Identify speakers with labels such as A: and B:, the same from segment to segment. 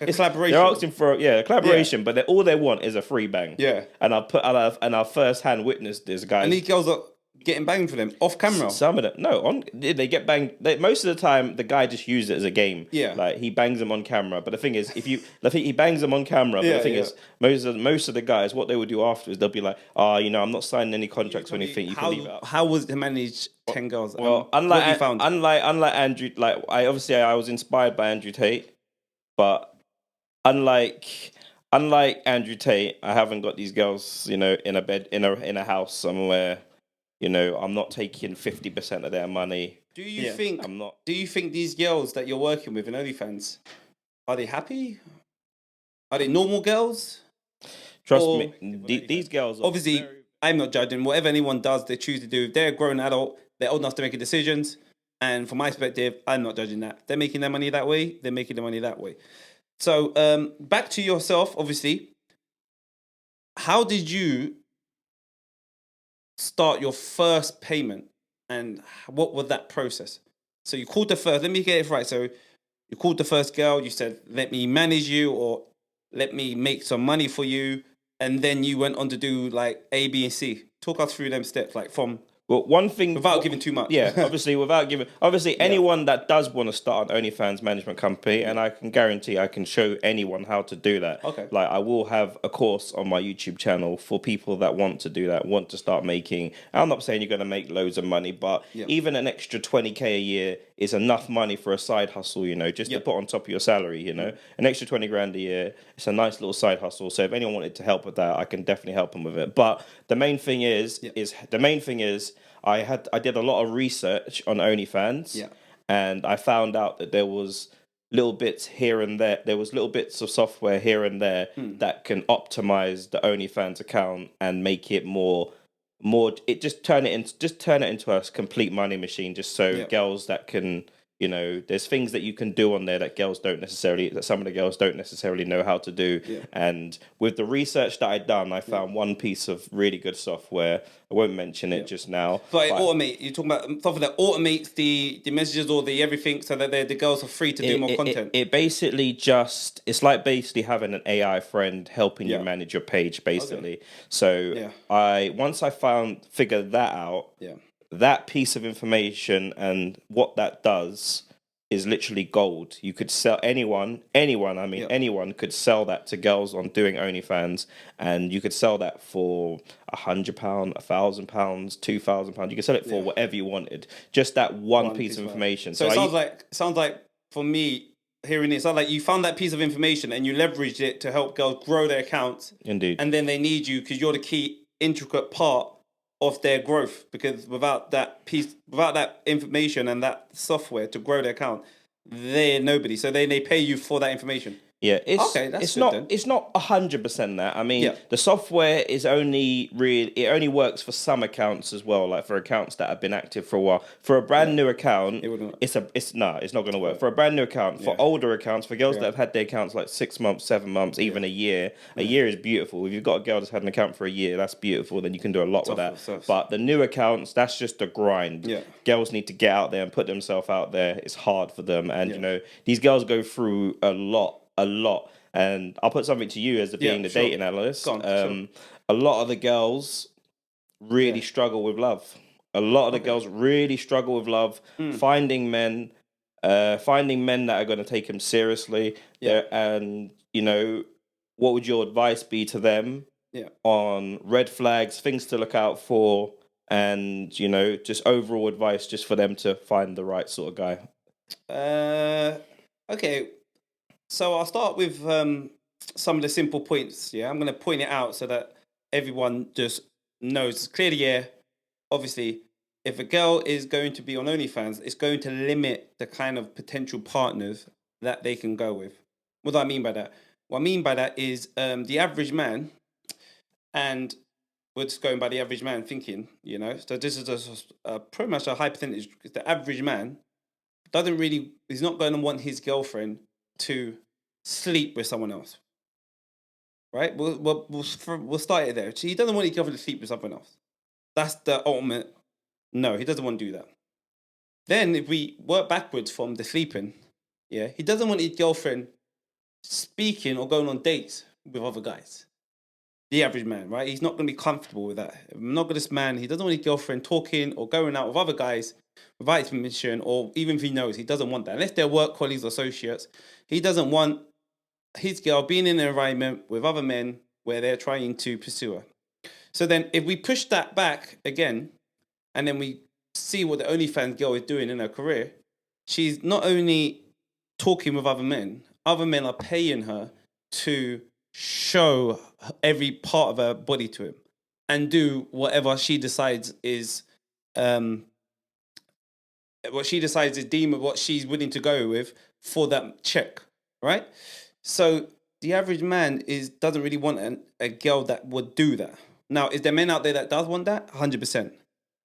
A: It's collaboration.
B: They're asking for a collaboration, but all they want is a free bang.
A: Yeah.
B: And I've first hand witnessed this, guys.
A: And these girls are getting banged for them off camera.
B: Some of them, no, they get banged. Most of the time, the guy just uses it as a game.
A: Yeah.
B: Like he bangs them on camera. But the thing is, I think he bangs them on camera. But the thing is, most of the guys, what they would do afterwards, they'll be like, I'm not signing any contracts or anything. You can leave out.
A: How was it to manage 10 girls?
B: Well,
A: what you found?
B: unlike Andrew, like I was inspired by Andrew Tate, but unlike Andrew Tate, I haven't got these girls, in a bed in a house somewhere. I'm not taking 50% of their money.
A: Do you think
B: I'm not?
A: Do you think these girls that you're working with in OnlyFans, are they happy? Are they normal girls?
B: Trust me, these girls.
A: Obviously, I'm not judging. Whatever anyone does, they choose to do. If they're a grown adult, they're old enough to make decisions. And from my perspective, I'm not judging that. They're making their money that way. They're making their money that way. So back to yourself, obviously. How did you start your first payment, and what was that process? So you called the first. Let me get it right. So you called the first girl. You said, "Let me manage you," or "Let me make some money for you," and then you went on to do like A, B, and C. Talk us through them steps, like from.
B: Well, one thing
A: without giving too much.
B: Yeah, obviously anyone that does want to start an OnlyFans management company, and I can guarantee I can show anyone how to do that.
A: Okay.
B: Like I will have a course on my YouTube channel for people that want to do that, want to start making. I'm not saying you're going to make loads of money, but even an extra 20k a year is enough money for a side hustle, just to put on top of your salary, An extra 20 grand a year, it's a nice little side hustle. So if anyone wanted to help with that, I can definitely help them with it. But the main thing is I did a lot of research on OnlyFans, and I found out that there was little bits here and there. There was little bits of software here and there that can optimize the OnlyFans account and make it more. Just turn it into a complete money machine. Just so girls that can. There's things that you can do on there that some of the girls don't necessarily know how to do.
A: Yeah.
B: And with the research that I'd done, I found one piece of really good software. I won't mention it just now.
A: But you're talking about something that automates the messages or the everything so that the girls are free to do more content.
B: It basically it's like basically having an AI friend helping you manage your page, basically. Okay. So once I figured that out, that piece of information and what that does is literally gold. You could sell anyone could sell that to girls on doing OnlyFans, and you could sell that for £100, £1,000, £2,000. You could sell it for whatever you wanted. Just that one piece of information.
A: So it sounds like for me hearing it sounds like you found that piece of information and you leveraged it to help girls grow their accounts.
B: Indeed.
A: And then they need you because you're the key intricate part of their growth, because without that information and that software to grow their account, they're nobody. So they pay you for that information.
B: Yeah, it's not 100% that. I mean, the software is only works for some accounts as well, like for accounts that have been active for a while. For a brand new account, it's not going to work. For a brand new account, for older accounts, for girls that have had their accounts like 6 months, 7 months, even a year. A year is beautiful. If you've got a girl that's had an account for a year, that's beautiful. Then you can do a lot with that. But the new accounts, that's just a grind.
A: Yeah.
B: Girls need to get out there and put themselves out there. It's hard for them, and these girls go through a lot. And I'll put something to you as being the dating analyst. A lot of the girls really struggle with love. A lot of the girls really struggle with love, finding men that are going to take them seriously. And what would your advice be to them on red flags, things to look out for, and just overall advice just for them to find the right sort of guy?
A: Okay. So I'll start with some of the simple points. Yeah, I'm going to point it out so that everyone just knows. It's clearly, obviously, if a girl is going to be on OnlyFans, it's going to limit the kind of potential partners that they can go with. What do I mean by that? What I mean by that is the average man, and we're just going by the average man thinking, so this is pretty much a high percentage. The average man he's not going to want his girlfriend to sleep with someone else, right? We'll start it there. He doesn't want his girlfriend to sleep with someone else. That's the ultimate. No, he doesn't want to do that. Then if we work backwards from the sleeping, he doesn't want his girlfriend speaking or going on dates with other guys. The average man, right? He's not going to be comfortable with that. A monogamous man, he doesn't want his girlfriend talking or going out with other guys without his permission, or even if he knows, he doesn't want that. Unless they're work colleagues or associates, he doesn't want his girl being in an environment with other men where they're trying to pursue her. So then if we push that back again, and then we see what the OnlyFans girl is doing in her career, she's not only talking with other men are paying her to show every part of her body to him and do whatever she decides is deemed what she's willing to go with for that check, right? So the average man doesn't really want a girl that would do that. Now, is there men out there that does want that? 100%,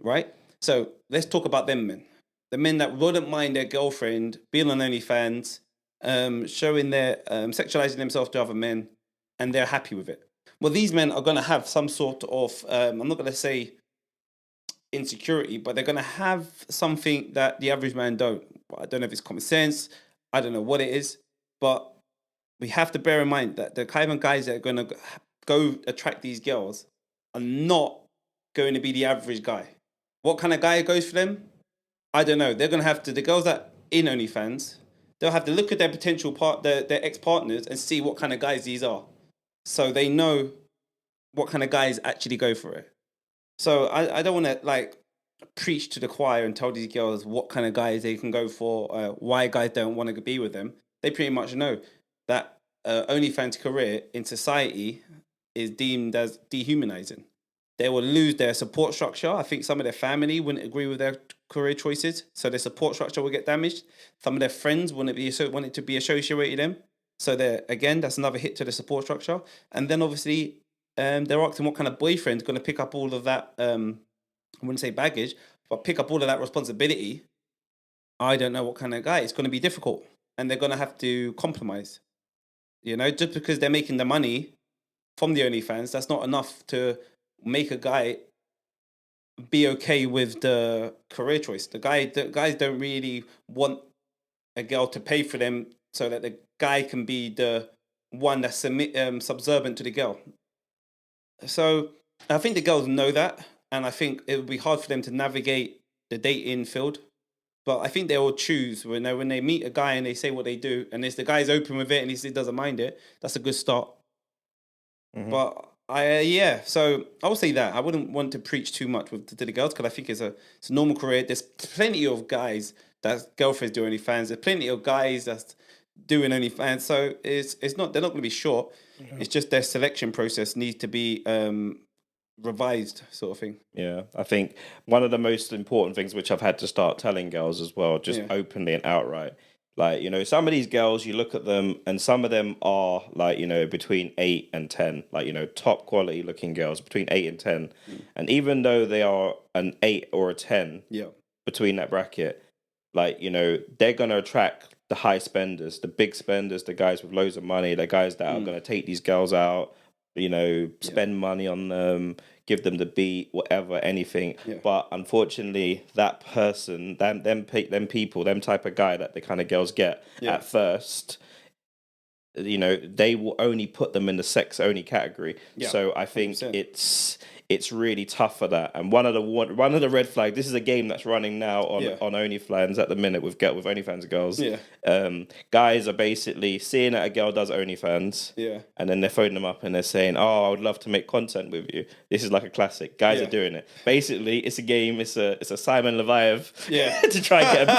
A: right? So let's talk about them men. The men that wouldn't mind their girlfriend being on OnlyFans, showing their sexualizing themselves to other men, and they're happy with it. Well, these men are going to have some sort of I'm not going to say insecurity, but they're going to have something that the average man don't. I don't know if it's common sense. I don't know what it is, but we have to bear in mind that the kind of guys that are going to go attract these girls are not going to be the average guy. What kind of guy goes for them? I don't know. They're going to have to, the girls that in OnlyFans, they'll have to look at their potential their ex-partners and see what kind of guys these are. So they know what kind of guys actually go for it. So I don't want to preach to the choir and tell these girls what kind of guys they can go for, why guys don't want to be with them. They pretty much know that OnlyFans career in society is deemed as dehumanizing. They will lose their support structure. I think some of their family wouldn't agree with their career choices, so their support structure will get damaged. Some of their friends want it to be associated with them. So that's another hit to the support structure. And then obviously, they're asking what kind of boyfriend's going to pick up all of that. I wouldn't say baggage, but pick up all of that responsibility. I don't know what kind of guy. It's going to be difficult, and they're going to have to compromise. Just because they're making the money from the OnlyFans, that's not enough to make a guy be okay with the career choice. The guys don't really want a girl to pay for them so that the guy can be the one that's subservient to the girl. So I think the girls know that, and I think it would be hard for them to navigate the dating field. But I think they will choose when they meet a guy and they say what they do, and if the guy's open with it and he doesn't mind it, that's a good start. Mm-hmm. But so I would say that I wouldn't want to preach too much to the girls because I think it's a normal career. There's plenty of guys that's girlfriends do OnlyFans. There's plenty of guys that's doing OnlyFans. So it's not, they're not going to be short. Mm-hmm. It's just their selection process needs to be revised, sort of thing.
B: Yeah, I think one of the most important things which I've had to start telling girls as well, just openly and outright. Some of these girls, you look at them and some of them are between 8 and 10, top quality looking girls between 8 and 10. Mm. And even though they are an 8 or a 10 between that bracket, they're going to attract the high spenders, the big spenders, the guys with loads of money, the guys that are going to take these girls out, spend money on them, give them the beat, whatever, anything. Yeah. But unfortunately, that person, them people, them type of guy that the kind of girls get at first, they will only put them in the sex only category. Yeah. So I think 100%. It's really tough for that. And one of the red flags. This is a game that's running now on OnlyFans at the minute with OnlyFans girls. Yeah. Guys are basically seeing that a girl does OnlyFans. Yeah. And then they're phoning them up and they're saying, "Oh, I would love to make content with you." This is like a classic. Guys are doing it. Basically, it's a game. It's a Simon Levive. Yeah. To try and get.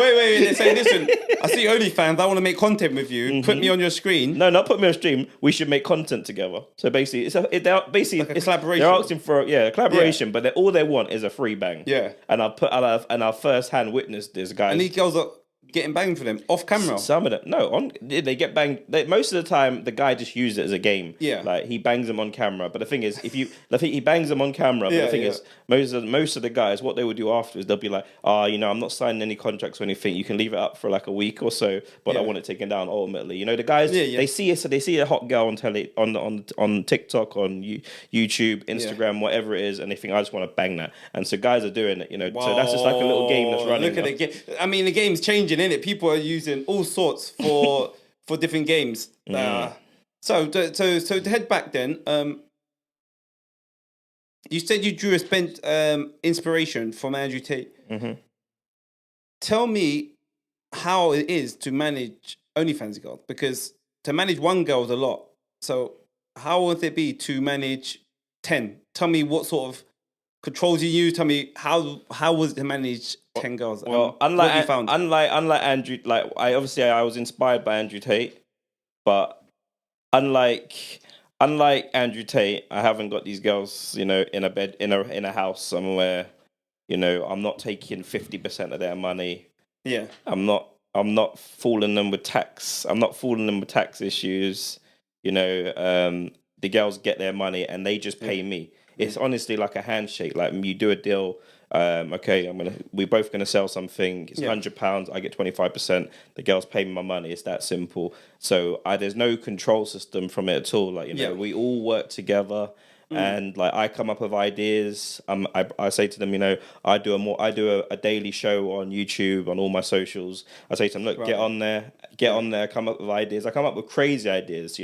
A: Wait. They're saying, "Listen, I see OnlyFans. I want to make content with you. Mm-hmm. Put me on your screen."
B: No, not put me on stream. We should make content together. So basically, it's a
A: collaboration.
B: They're asking for a collaboration, but all they want is a free bang.
A: Yeah.
B: And I've first hand witnessed this, guys.
A: And these girls are getting banged for them off camera.
B: Some of them, they get banged. Most of the time, the guy just uses it as a game.
A: Yeah.
B: He bangs them on camera. But the thing is, he bangs them on camera. But the thing is, most of the guys, what they would do afterwards, they'll be like, I'm not signing any contracts or anything. You can leave it up for like a week or so, but I want it taken down ultimately. The guys, they see a hot girl on telly, on TikTok, on YouTube, Instagram, whatever it is, and they think, I just want to bang that. And so guys are doing it, Whoa, so that's just like a little game that's running.
A: Look at the game. I mean, the game's changing, isn't it? People are using all sorts for for different games. So to head back then, you said you drew inspiration from Andrew Tate. Tell me how it is to manage OnlyFans girls, because to manage one girl is a lot. So how would it be to manage 10? Tell me what sort of controls you use. Tell me how was it to manage 10 girls?
B: Well, unlike Andrew, like I was inspired by Andrew Tate, but unlike Andrew Tate, I haven't got these girls, in a bed in a house somewhere. I'm not taking 50% of their money.
A: Yeah.
B: I'm not fooling them with tax. I'm not fooling them with tax issues. The girls get their money and they just pay me. It's honestly like a handshake. Like you do a deal. Okay, we're both gonna sell something. It's £100. I get 25%. The girls pay me my money. It's that simple. So there's no control system from it at all. Like we all work together. And like I come up with ideas. I say to them, I do a daily show on YouTube, on all my socials. I say to them, look, get on there, come up with ideas. I come up with crazy ideas,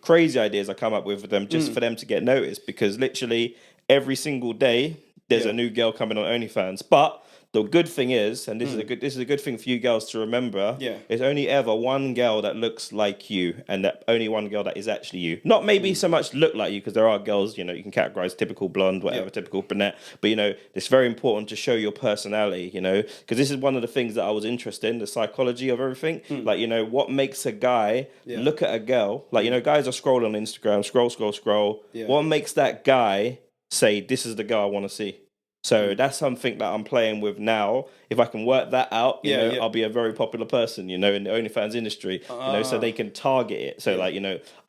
B: crazy ideas. I come up with them just for them to get noticed, because literally every single day there's a new girl coming on OnlyFans. But the good thing is, and this is a good thing for you girls to remember, there's only ever one girl that looks like you, and that only one girl that is actually you. Not maybe so much look like you, because there are girls, you can categorize typical blonde, whatever, typical brunette. But it's very important to show your personality, because this is one of the things that I was interested in, the psychology of everything. Like, what makes a guy look at a girl? Like, guys are scrolling on Instagram, scroll. What makes that guy say, this is the girl I want to see? So that's something that I'm playing with now. If I can work that out, I'll be a very popular person, in the OnlyFans industry, so they can target it. So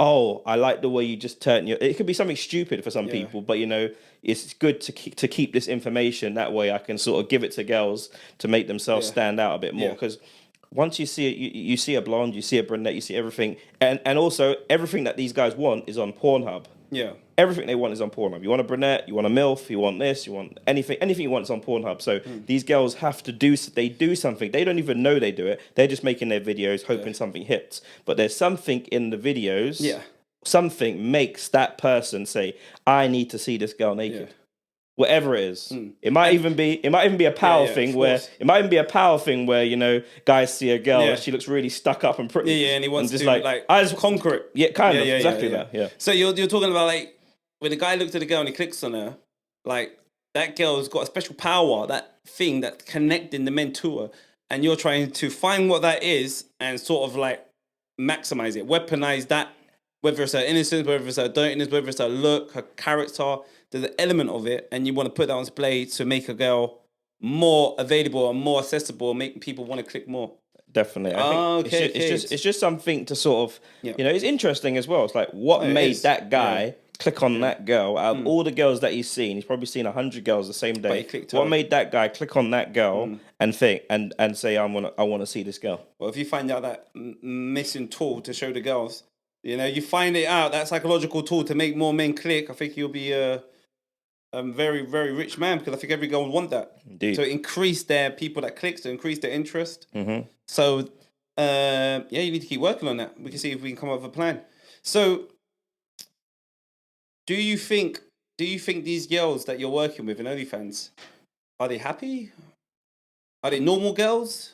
B: oh, I like the way you just turn your. It could be something stupid for some people, but it's good to keep this information. That way I can sort of give it to girls to make themselves stand out a bit more. Because once you see it, you see a blonde, you see a brunette, you see everything, and also everything that these guys want is on Pornhub.
A: Yeah.
B: Everything they want is on Pornhub. You want a brunette, you want a MILF, you want this, you want anything you want is on Pornhub. So these girls have to do something. They don't even know they do it. They're just making their videos, hoping something hits. But there's something in the videos. Yeah. Something makes that person say, I need to see this girl naked. Yeah. Whatever it is. It might even be a power thing where guys see a girl and she looks really stuck up and pretty.
A: Yeah, and he wants to I just conquer it.
B: Yeah, kind of. Exactly that. Yeah.
A: So you're talking about like when the guy looks at the girl and he clicks on her, like that girl's got a special power, that thing that connecting the men to her, and you're trying to find what that is and sort of like maximize it, weaponize that, whether it's her innocence, whether it's her dirtiness, whether it's her look, her character. There's an element of it, and you want to put that on display to make a girl more available and more accessible, and make people want to click more.
B: Definitely. I think it's just something to sort of, it's interesting as well. It's like what made that guy click on that girl out of all the girls that he's seen. He's probably seen 100 girls the same day. What made that guy click on that girl and think and say, I want to see this girl?
A: Well, if you find out that missing tool to show the girls, you find it out, that psychological tool to make more men click, I think you'll be a very, very rich man, because I think every girl would want that.
B: Indeed.
A: To increase their people that click, to increase their interest. So, you need to keep working on that. We can see if we can come up with a plan. So, do you think these girls that you're working with in OnlyFans, are they happy? Are they normal girls?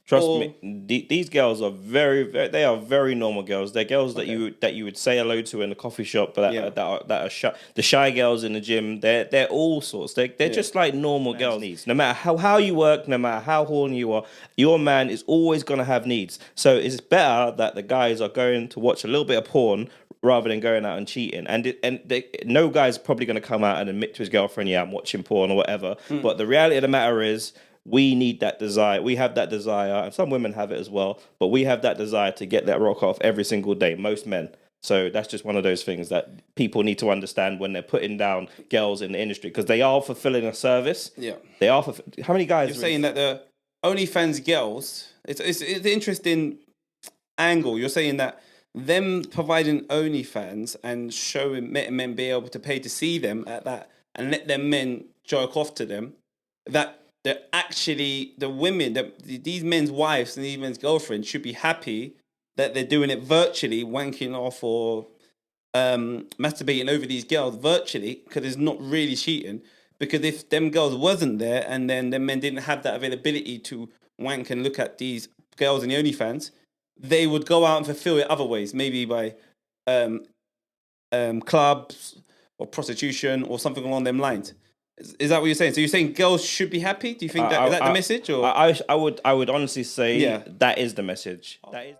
B: Trust me, these girls are they are very normal girls. They're girls that you would say hello to in a coffee shop, but that are shy. The shy girls in the gym, they're all sorts. They're just like normal girls' needs. No matter how you work, no matter how horny you are, your man is always gonna have needs. So it's better that the guys are going to watch a little bit of porn rather than going out and cheating. No guy's probably going to come out and admit to his girlfriend, I'm watching porn or whatever. But the reality of the matter is, we need that desire. We have that desire, and some women have it as well, but we have that desire to get that rock off every single day, most men. So that's just one of those things that people need to understand when they're putting down girls in the industry, because they are fulfilling a service.
A: Yeah.
B: They are. How many guys?
A: You're saying that the OnlyFans girls, it's an interesting angle. You're saying that them providing OnlyFans and showing men be able to pay to see them at that and let them men jerk off to them, that they're actually the women, these men's wives and these men's girlfriends should be happy that they're doing it virtually, wanking off or masturbating over these girls virtually, because it's not really cheating. Because if them girls wasn't there and then them men didn't have that availability to wank and look at these girls in the OnlyFans, they would go out and fulfill it other ways, maybe by um, clubs or prostitution or something along them lines. Is that what you're saying? So you're saying girls should be happy? Do you think is that the message? Or
B: I would honestly say that is the message. That is.